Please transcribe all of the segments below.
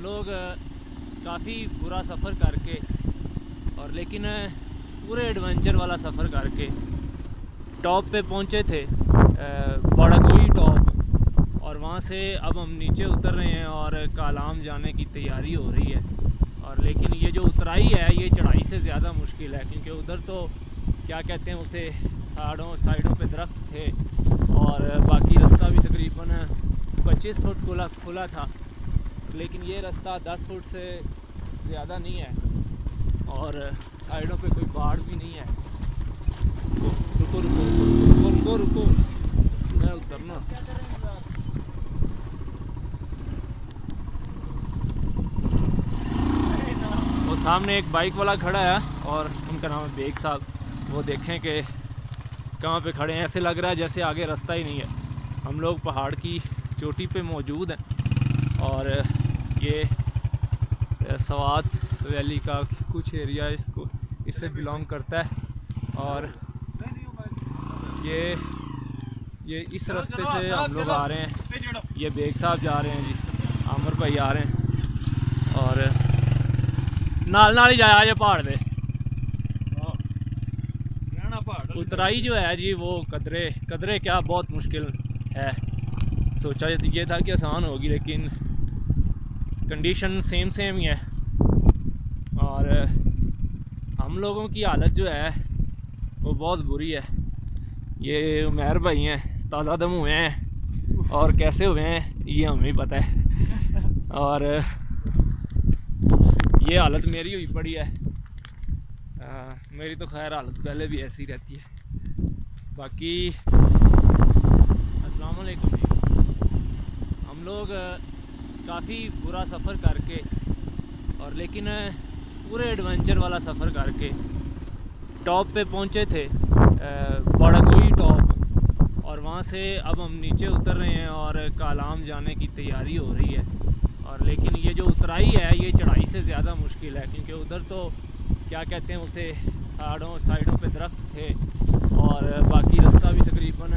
लोग काफ़ी बुरा सफ़र करके और लेकिन पूरे एडवेंचर वाला सफ़र करके टॉप पे पहुँचे थे, बड़गोई टॉप। और वहाँ से अब हम नीचे उतर रहे हैं और कालाम जाने की तैयारी हो रही है। और लेकिन ये जो उतराई है ये चढ़ाई से ज़्यादा मुश्किल है, क्योंकि उधर तो क्या कहते हैं उसे, साइडों पे दरख्त थे और बाकी रास्ता भी तकरीबन 25 फुट खुला था। लेकिन ये रास्ता 10 फुट से ज़्यादा नहीं है और साइडों पे कोई बाड़ भी नहीं है। रुको रुको रुको रुको रुको, मैं उतरना। वो सामने एक बाइक वाला खड़ा है और उनका नाम है बेग साहब। वो देखें कि कहाँ पे खड़े हैं, ऐसे लग रहा है जैसे आगे रास्ता ही नहीं है। हम लोग पहाड़ की चोटी पे मौजूद हैं और ये सवात वैली का कुछ एरिया इससे बिलोंग करता है। और ये इस रास्ते से हम लोग आ रहे हैं। ये बेग साहब जा रहे हैं जी, आमर भाई आ रहे हैं और नाल ही जाया जे पहाड़ पे। उतराई जो है जी वो कदरे क्या बहुत मुश्किल है। सोचा ये था कि आसान होगी, लेकिन कंडीशन सेम ही है। और हम लोगों की हालत जो है वो बहुत बुरी है। ये उमैर भाई हैं, ताज़ा दम हुए हैं और कैसे हुए हैं ये हमें ही पता है। और ये हालत मेरी हुई पड़ी है। मेरी तो खैर हालत पहले भी ऐसी रहती है। बाकी अस्सलाम वालेकुम जी। हम लोग काफ़ी बुरा सफ़र करके और लेकिन पूरे एडवेंचर वाला सफ़र करके टॉप पे पहुँचे थे, बड़गोई टॉप। और वहाँ से अब हम नीचे उतर रहे हैं और कालाम जाने की तैयारी हो रही है। और लेकिन ये जो उतराई है ये चढ़ाई से ज़्यादा मुश्किल है, क्योंकि उधर तो क्या कहते हैं उसे, साइडों पे दरख्त थे और बाकी रास्ता भी तकरीबन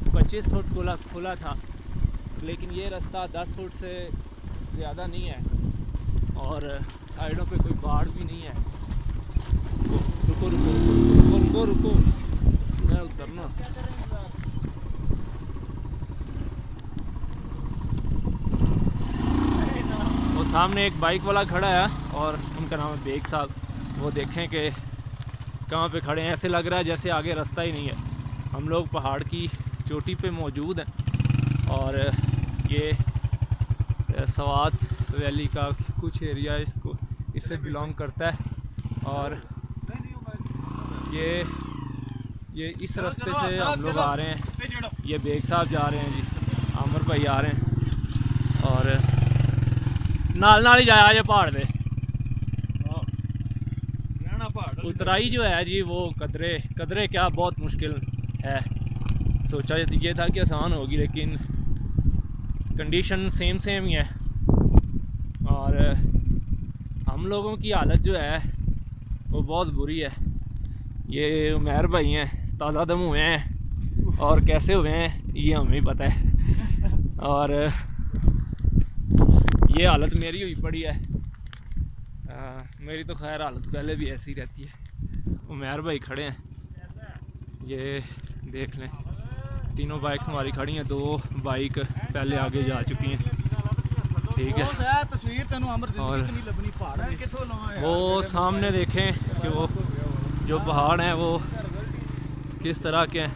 25 फुट खुला था। लेकिन ये रास्ता 10 फुट से ज़्यादा नहीं है और साइडों पे कोई बाड़ भी नहीं है। रुको रुको रुको रुको रुको रुको, मैं उतरना। वो सामने एक बाइक वाला खड़ा है और उनका नाम है बेग साहब। वो देखें कि कहाँ पे खड़े हैं, ऐसे लग रहा है जैसे आगे रास्ता ही नहीं है। हम लोग पहाड़ की चोटी पे मौजूद हैं और ये सवात वैली का कुछ एरिया इससे बिलोंग करता है। और ये इस रास्ते से हम लोग आ रहे हैं। ये बेग साहब जा रहे हैं जी, आमर भाई आ रहे हैं और नाल ही जाया जे पहाड़ पे। उतराई जो है जी वो कदरे क्या बहुत मुश्किल है। सोचा ये था कि आसान होगी, लेकिन कंडीशन सेम ही है। और हम लोगों की हालत जो है वो बहुत बुरी है। ये उमैर भाई हैं, ताज़ा दम हुए हैं और कैसे हुए हैं ये हमें ही पता है। और ये हालत मेरी हुई पड़ी है। मेरी तो खैर हालत पहले भी ऐसी रहती है। उमैर भाई खड़े हैं, ये देख लें, तीनों बाइक्स हमारी खड़ी हैं। 2 बाइक पहले आगे जा चुकी हैं, ठीक है। और वो सामने देखें कि वो जो पहाड़ हैं वो किस तरह के हैं।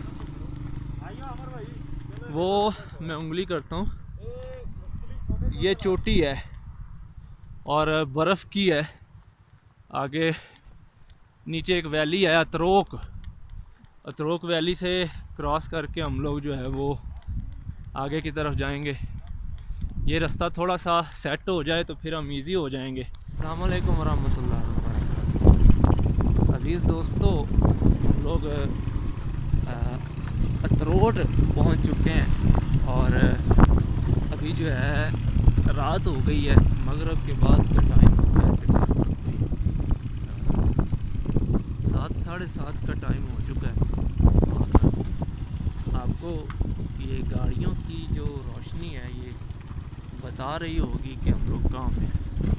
वो मैं उंगली करता हूँ, ये चोटी है और बर्फ़ की है। आगे नीचे एक वैली है, अतरोक वैली से क्रॉस करके हम लोग जो है वो आगे की तरफ जाएंगे। ये रास्ता थोड़ा सा सेट हो जाए तो फिर हम इजी हो जाएंगे। अस्सलाम वालेकुम वरहमतुल्लाह वबरकातुहू। अज़ीज़ दोस्तों, हम लोग अतरोट पहुंच चुके हैं और अभी जो है रात हो गई है, मगरिब के बाद का टाइम हो गया है, 7 साढ़े 7 का टाइम हो चुका है। और आपको ये गाड़ियों की जो रोशनी है ये बता रही होगी कि हम लोग कहाँ पे हैं।